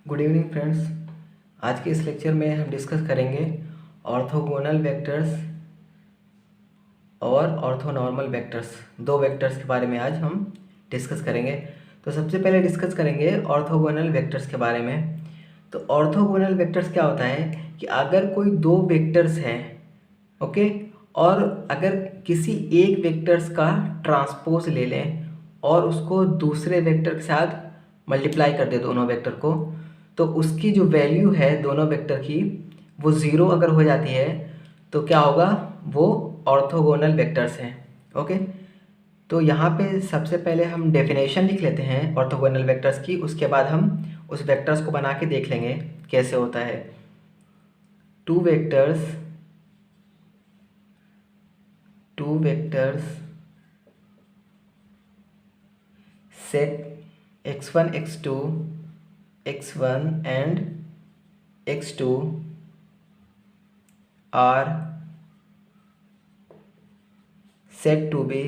Good evening friends. आज के इस लेक्चर में हम डिस्कस करेंगे ऑर्थोगोनल वेक्टर्स और ऑर्थोनॉर्मल वेक्टर्स। दो वेक्टर्स के बारे में आज हम डिस्कस करेंगे। तो सबसे पहले डिस्कस करेंगे ऑर्थोगोनल वेक्टर्स के बारे में। तो ऑर्थोगोनल वेक्टर्स क्या होता है कि अगर कोई दो वेक्टर्स हैं, ओके, और अगर किसी एक वेक्टर्स का ट्रांसपोज ले लें और उसको दूसरे वेक्टर के साथ मल्टीप्लाई कर दे दोनों वेक्टर को, तो उसकी जो वैल्यू है दोनों वेक्टर की वो ज़ीरो अगर हो जाती है तो क्या होगा, वो ऑर्थोगोनल वेक्टर्स हैं। ओके, तो यहाँ पे सबसे पहले हम डेफिनेशन लिख लेते हैं ऑर्थोगोनल वेक्टर्स की, उसके बाद हम उस वेक्टर्स को बना के देख लेंगे कैसे होता है। Two vectors set x1 x2 x1 and x2 are said to be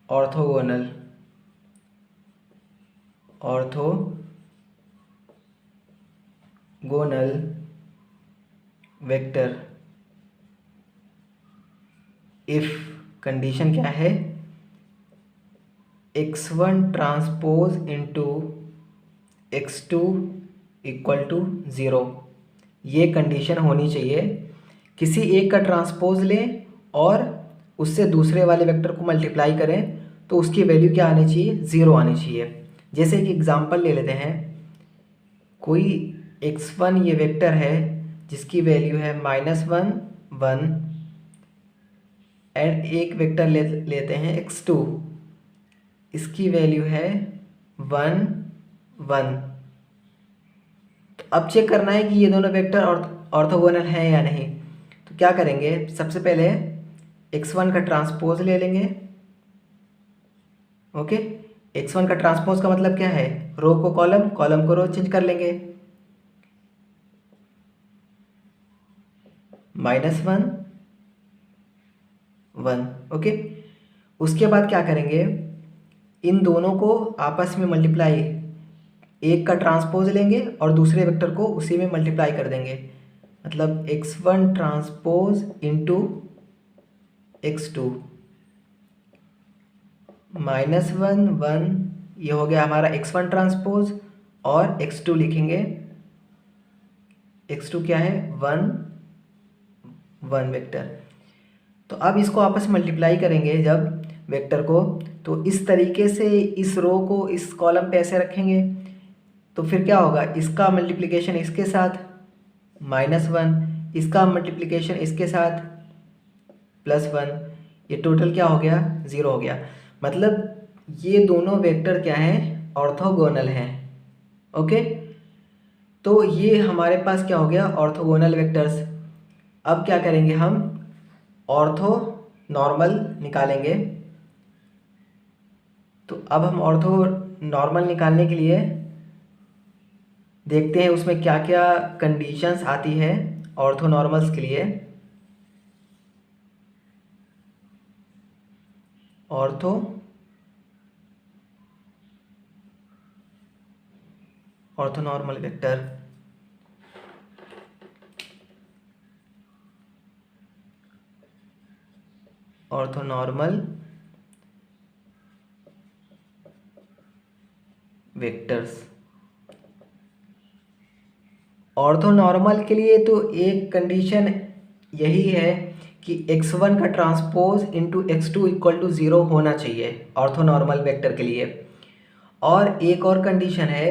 orthogonal vector if condition क्या है, x1 transpose into x2 equal to zero. ये कंडीशन होनी चाहिए। किसी एक का ट्रांसपोज लें और उससे दूसरे वाले वेक्टर को मल्टीप्लाई करें तो उसकी वैल्यू क्या आनी चाहिए, ज़ीरो आनी चाहिए। जैसे कि एग्जांपल ले लेते हैं, कोई x1 ये वेक्टर है जिसकी वैल्यू है -1 1, एंड एक वेक्टर लेते हैं x2, इसकी वैल्यू है 1 1। तो अब चेक करना है कि ये दोनों वेक्टर ऑर्थोगोनल हैं या नहीं। तो क्या करेंगे, सबसे पहले x1 का ट्रांसपोज ले लेंगे। ओके, x1 का ट्रांसपोज का मतलब क्या है, रो को कॉलम, कॉलम को रो चेंज कर लेंगे। -1 1, ओके। उसके बाद क्या करेंगे, इन दोनों को आपस में मल्टीप्लाई, एक का ट्रांसपोज लेंगे और दूसरे वेक्टर को उसी में मल्टीप्लाई कर देंगे। मतलब x1 ट्रांसपोज इंटू x2, -1 1, ये हो गया हमारा x1 ट्रांसपोज, और x2 लिखेंगे, x2 क्या है 1 1 वेक्टर। तो अब इसको आपस में मल्टीप्लाई करेंगे जब वेक्टर को, तो इस तरीके से इस रो को इस कॉलम पे ऐसे रखेंगे, तो फिर क्या होगा, इसका मल्टीप्लिकेशन इसके साथ -1, इसका मल्टीप्लिकेशन इसके साथ +1, ये टोटल क्या हो गया, ज़ीरो हो गया। मतलब ये दोनों वेक्टर क्या हैं, ऑर्थोगोनल हैं। ओके, तो ये हमारे पास क्या हो गया, ऑर्थोगोनल वेक्टर्स। अब क्या करेंगे, हम ऑर्थो नॉर्मल निकालेंगे। तो अब हम ऑर्थो नॉर्मल निकालने के लिए देखते हैं उसमें क्या क्या कंडीशंस आती है ऑर्थो नॉर्मल्स के लिए। Ortho orthonormal vector, orthonormal vectors. Orthonormal के लिए तो एक कंडीशन यही है कि x1 का transpose into x2 equal to zero होना चाहिए ऑर्थोनॉर्मल वेक्टर के लिए। और एक और कंडीशन है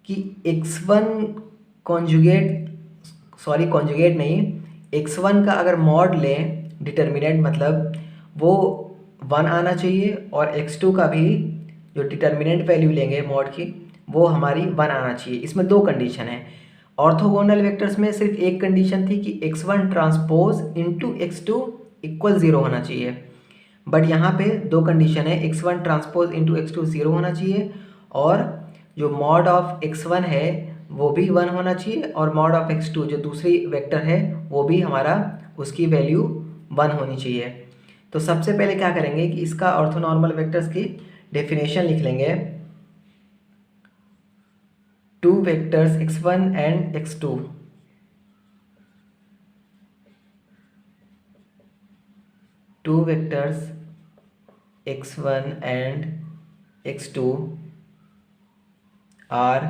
कि x1 कॉन्जुगेट, सॉरी कॉन्जुगेट नहीं, x1 का अगर मॉड लें डिटर्मिनेंट, मतलब वो 1 आना चाहिए, और x2 का भी जो डिटर्मिनेंट वैल्यू लेंगे मॉड की वो हमारी 1 आना चाहिए। इसमें दो कंडीशन है। ऑर्थोगोनल वेक्टर्स में सिर्फ एक कंडीशन थी कि x1 transpose into x2 equal zero होना चाहिए, बट यहाँ पे दो कंडीशन है, x1 transpose into x2 zero होना चाहिए, और जो मॉड ऑफ x1 है वो भी 1 होना चाहिए, और मॉड ऑफ x2 जो दूसरी वेक्टर है वो भी हमारा उसकी वैल्यू 1 होनी चाहिए। तो सबसे पहले क्या करेंगे कि इसका ऑर्थोनॉर्मल वेक्टर्स की डेफिनेशन लिख लेंगे। Two vectors x1 and x2 two vectors x1 and x2 are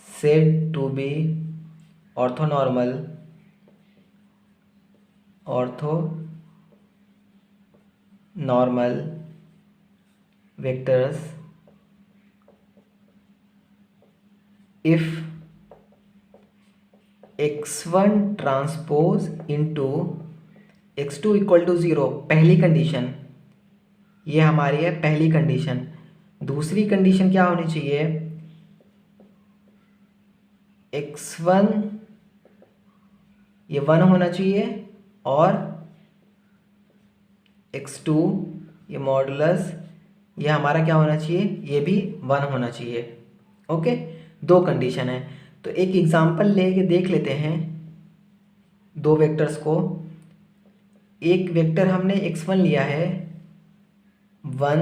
said to be orthonormal vectors if x1 transpose into x2 equal to 0। पहली कंडीशन ये हमारी है, पहली कंडीशन। दूसरी कंडीशन क्या होनी चाहिए, x1 ये 1 होना चाहिए और x2 ये मॉडुलस ये हमारा क्या होना चाहिए, ये भी 1 होना चाहिए। ओके, दो कंडीशन है। तो एक एग्जांपल लेके देख लेते हैं दो वेक्टर्स को। एक वेक्टर हमने x1 लिया है 1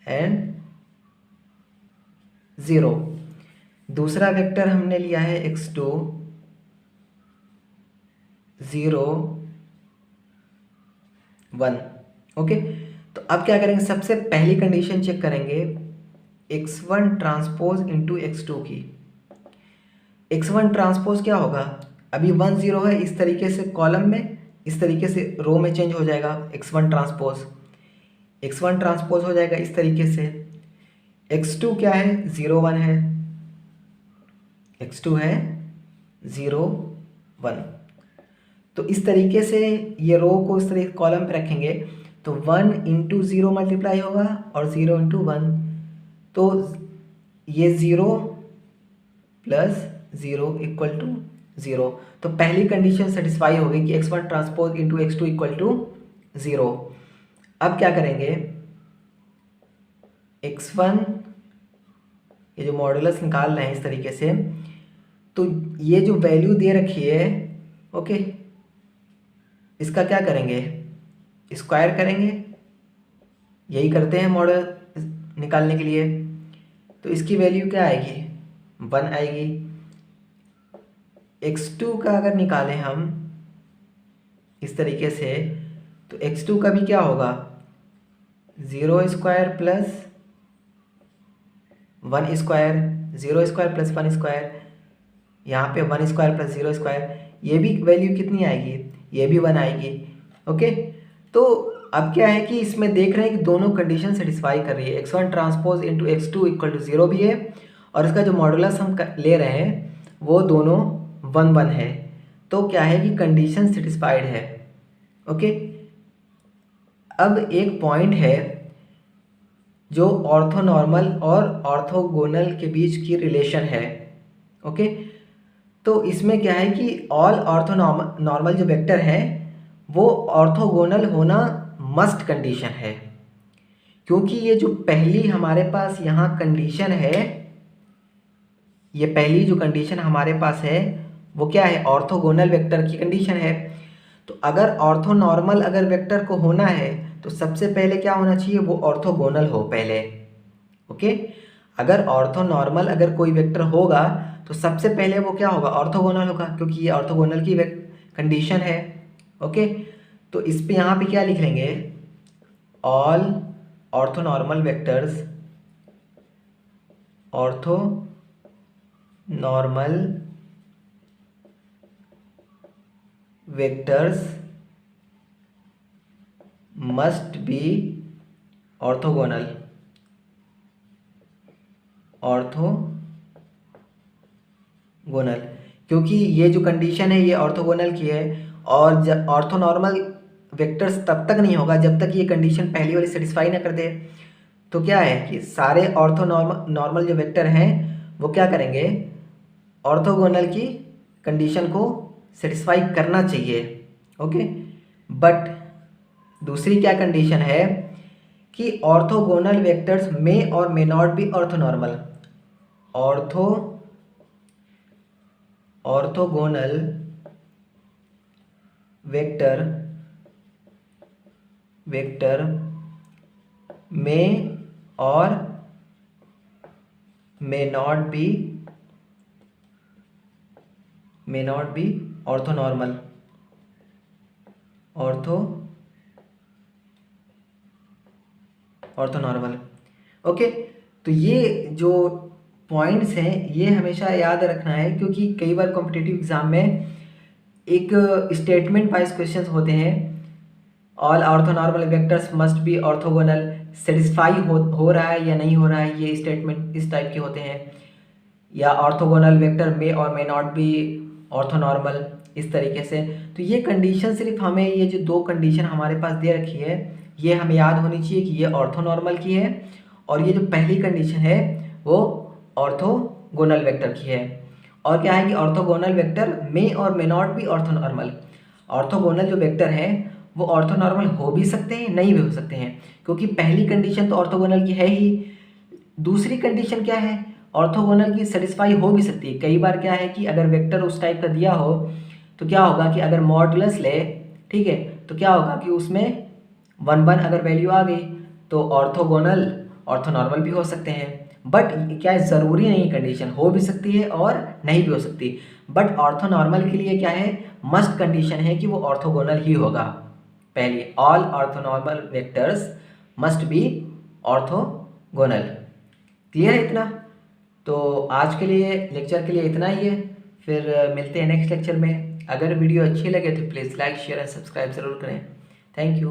एंड 0, दूसरा वेक्टर हमने लिया है x2 0 1। ओके, तो अब क्या करेंगे, सबसे पहली कंडीशन चेक करेंगे x1 ट्रांसपोज इंटू x2 की। x1 ट्रांसपोज क्या होगा, अभी 1 0 है, इस तरीके से कॉलम में, इस तरीके से रो में चेंज हो जाएगा। x1 ट्रांसपोज हो जाएगा इस तरीके से। x2 क्या है, 0 1 है, x2 है 0 1। तो इस तरीके से ये रो को इस तरीके कॉलम पे रखेंगे तो 1 इंटू 0 मल्टीप्लाई होगा और 0 इंटू 1, तो ये 0 प्लस 0 इक्वल टू 0। तो पहली कंडीशन सेटिस्फाई हो गई कि x1 transpose into x2 equal to 0। अब क्या करेंगे, x1 ये जो मॉडुलस निकाल रहे हैं इस तरीके से, तो ये जो वैल्यू दे रखी है, ओके, इसका क्या करेंगे, स्क्वायर करेंगे, यही करते हैं मॉडल निकालने के लिए। तो इसकी वैल्यू क्या आएगी, 1 आएगी। x2 का अगर निकालें हम इस तरीके से, तो x2 का भी क्या होगा, 0 square plus 1 square, 0 square plus 1 square, यहाँ पे 1 स्क्वायर प्लस 0 स्क्वायर, ये भी वैल्यू कितनी आएगी, ये भी 1 आएगी। ओके, तो अब क्या है कि इसमें देख रहे हैं कि दोनों कंडीशन सेटिस्फाई कर रही है। x1 transpose into x2 equal to 0 भी है और इसका जो मॉडुलस हम ले रहे हैं वो दोनों 1 1 है। तो क्या है कि कंडीशन सेटिस्फाइड है। ओके, अब एक पॉइंट है जो ऑर्थोनॉर्मल और ऑर्थोगोनल के बीच की रिलेशन है। ओके, तो इसमें क्या है कि ऑल ऑर्थोनॉर्मल जो वेक्टर है वो ऑर्थोगोनल होना मस्ट कंडीशन है, क्योंकि ये जो पहली हमारे पास यहाँ कंडीशन है, ये पहली जो कंडीशन हमारे पास है वो क्या है, ऑर्थोगोनल वेक्टर की कंडीशन है। तो अगर ऑर्थोनॉर्मल अगर वेक्टर को होना है तो सबसे पहले क्या होना चाहिए, वो ऑर्थोगोनल हो पहले। ओके, अगर ऑर्थोनॉर्मल अगर कोई वेक्टर होगा तो सबसे पहले वो क्या होगा, ऑर्थोगोनल होगा, क्योंकि ये ऑर्थोगोनल की कंडीशन है। ओके, तो इस पे यहाँ पे क्या लिख लेंगे, all orthonormal vectors, orthonormal vectors must be orthogonal, orthogonal, क्योंकि ये जो कंडीशन है ये ऑर्थोगोनल की है। और जब ऑर्थोनॉर्मल वेक्टर्स तब तक नहीं होगा जब तक ये कंडीशन पहली वाली सेटिस्फाई ना कर दे। तो क्या है कि सारे ऑर्थोनॉर्मल जो वेक्टर हैं वो क्या करेंगे, ऑर्थोगोनल की कंडीशन को सेटिस्फाई करना चाहिए। ओके, बट दूसरी क्या कंडीशन है कि ऑर्थोगोनल वेक्टर्स में और may not be orthonormal. Orthogonal vector में और may not be orthonormal orthonormal. Okay, तो ये जो पॉइंट्स हैं ये हमेशा याद रखना है, क्योंकि कई बार कॉम्पिटिटिव एग्जाम में एक स्टेटमेंट वाइज क्वेश्चंस होते हैं। All orthonormal vectors must be orthogonal, satisfy हो रहा है या नहीं हो रहा है, ये स्टेटमेंट इस टाइप के होते हैं। या ऑर्थोगोनल वेक्टर मे और मे नॉट बी ऑर्थोनॉर्मल, इस तरीके से। तो ये कंडीशन सिर्फ हमें, ये जो दो कंडीशन हमारे पास दे रखी है, ये हमें याद होनी चाहिए कि ये ऑर्थोनॉर्मल की है, और ये जो पहली कंडीशन है वो ऑर्थोगोनल वेक्टर की है। और क्या है कि ऑर्थोगोनल वेक्टर मे और may not be orthonormal. Orthogonal जो वेक्टर है वो ऑर्थोनॉर्मल हो भी सकते हैं, नहीं भी हो सकते हैं, क्योंकि पहली कंडीशन तो ऑर्थोगोनल की है ही। दूसरी कंडीशन क्या है, ऑर्थोगोनल की सेटिस्फाई हो भी सकती है। कई बार क्या है कि अगर वेक्टर उस टाइप का दिया हो तो क्या होगा कि अगर मॉडुलस ले, ठीक है, तो क्या होगा कि उसमें 1 अगर वैल्यू आ गई तो ऑर्थोगोनल ऑर्थोनॉर्मल भी हो सकते हैं। बट क्या है, ज़रूरी नहीं, कंडीशन हो भी सकती है और नहीं भी हो सकती। बट ऑर्थोनॉर्मल के लिए क्या है, मस्ट कंडीशन है कि वो ऑर्थोगोनल ही होगा। पहली, all orthonormal vectors must be orthogonal. Clear है इतना? तो आज के लिए लेक्चर के लिए इतना ही है, फिर मिलते हैं नेक्स्ट लेक्चर में। अगर वीडियो अच्छी लगे तो please like share and subscribe ज़रूर करें। Thank you.